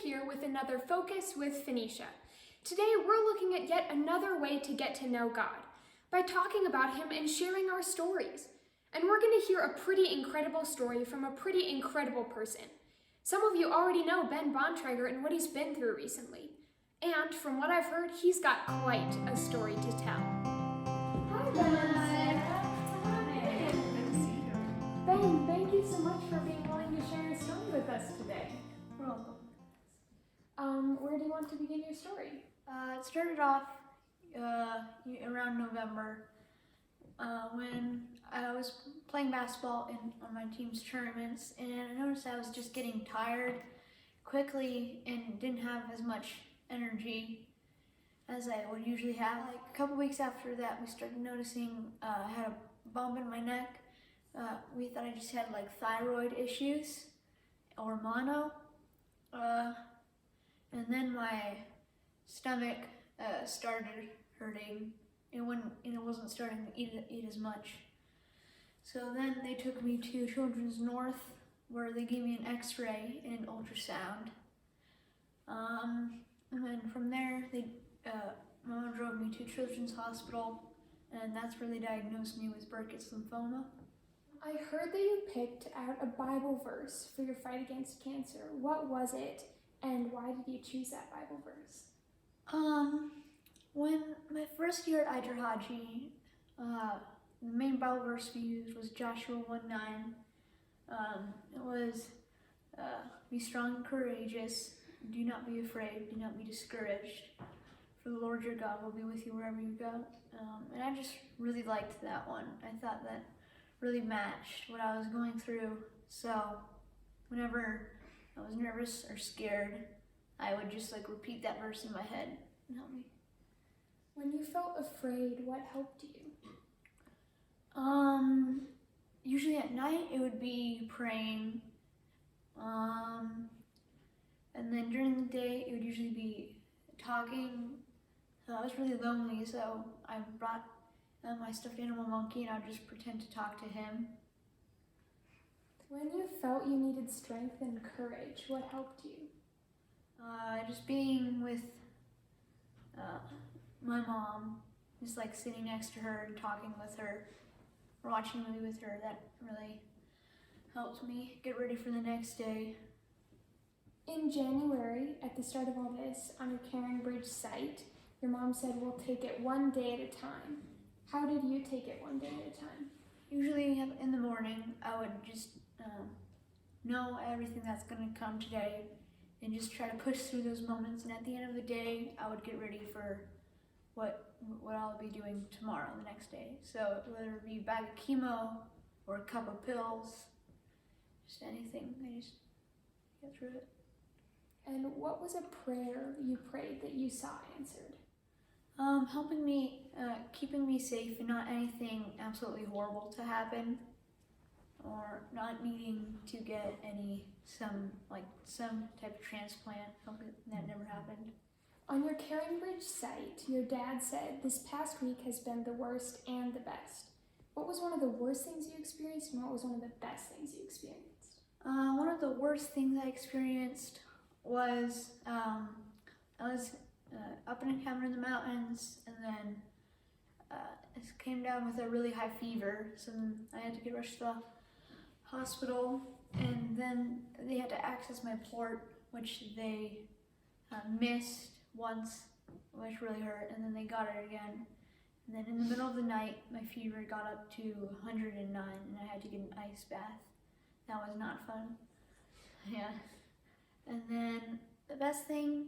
here with another Focus with Phoenicia. Today we're looking at yet another way to get to know God, by talking about Him and sharing our stories. And we're going to hear a pretty incredible story from a pretty incredible person. Some of you already know Sam Bontrager and what he's been through recently. And from what I've heard, he's got quite a story to tell. Hi, Ben. Ben, thank you so much for being willing to share your story with us today. You're welcome. Where do you want to begin your story? It started off around November when I was playing basketball on my team's tournaments, and I noticed I was just getting tired quickly and didn't have as much energy as I would usually have. Like a couple weeks after that, we started noticing I had a bump in my neck. We thought I just had like thyroid issues or mono. And then my stomach started hurting. It wasn't starting to eat as much. So then they took me to Children's North, where they gave me an X-ray and an ultrasound. And then from there, my mom drove me to Children's Hospital, and that's where they diagnosed me with Burkitt's lymphoma. I heard that you picked out a Bible verse for your fight against cancer. What was it, and why did you choose that Bible verse? When my first year at Idrahaji, the main Bible verse we used was Joshua 1:9. It was, be strong and courageous, do not be afraid, do not be discouraged, for the Lord your God will be with you wherever you go. And I just really liked that one. I thought that really matched what I was going through. So whenever I was nervous or scared, I would just like repeat that verse in my head and help me. When you felt afraid, what helped you? Usually at night it would be praying. And then during the day it would usually be talking. So I was really lonely, so I brought my stuffed animal monkey and I would just pretend to talk to him. When you felt you needed strength and courage, what helped you? Just being with my mom, just like sitting next to her and talking with her, or watching a movie with her, that really helped me get ready for the next day. In January, at the start of all this, on your Caring Bridge site, your mom said, we'll take it one day at a time. How did you take it one day at a time? Usually in the morning, I would just know everything that's going to come today and just try to push through those moments. And at the end of the day, I would get ready for what I'll be doing tomorrow, the next day. So whether it be a bag of chemo or a cup of pills, just anything, I just get through it. And what was a prayer you prayed that you saw answered? Helping me, keeping me safe and not anything absolutely horrible to happen, or not needing to get some type of transplant. Hoping that never happened. On your Caring Bridge site, your dad said, this past week has been the worst and the best. What was one of the worst things you experienced, and what was one of the best things you experienced? One of the worst things I experienced was, I was up in a cabin in the mountains, and then I came down with a really high fever, so then I had to get rushed to the hospital, and then they had to access my port, which they missed once, which really hurt, and then they got it again. And then in the middle of the night, my fever got up to 109, and I had to get an ice bath. That was not fun. Yeah. And then the best thing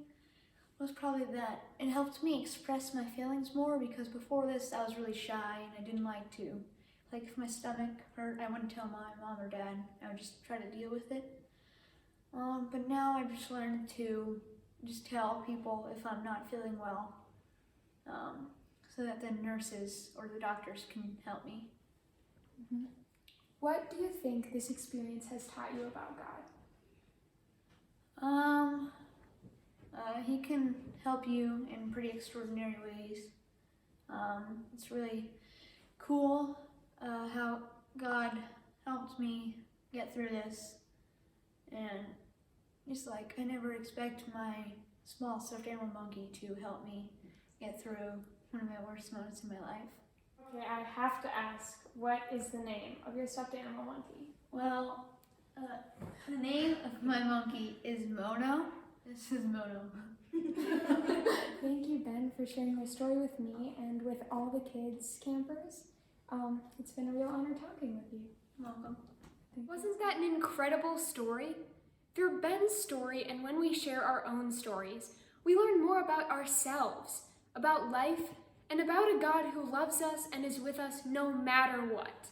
was probably that it helped me express my feelings more, because before this I was really shy and I didn't like to. Like if my stomach hurt, I wouldn't tell my mom or dad. I would just try to deal with it. But now I've just learned to just tell people if I'm not feeling well, so that the nurses or the doctors can help me. Mm-hmm. What do you think this experience has taught you about God? He can help you in pretty extraordinary ways. It's really cool how God helped me get through this, and just like I never expect my small stuffed animal monkey to help me get through one of my worst moments in my life. Okay, I have to ask, what is the name of your stuffed animal monkey? Well, the name of my monkey is Mono. This is Mono. Thank you, Ben, for sharing your story with me and with all the kids campers. It's been a real honor talking with you. Welcome. Wasn't that an incredible story? Through Ben's story and when we share our own stories, we learn more about ourselves, about life, and about a God who loves us and is with us no matter what.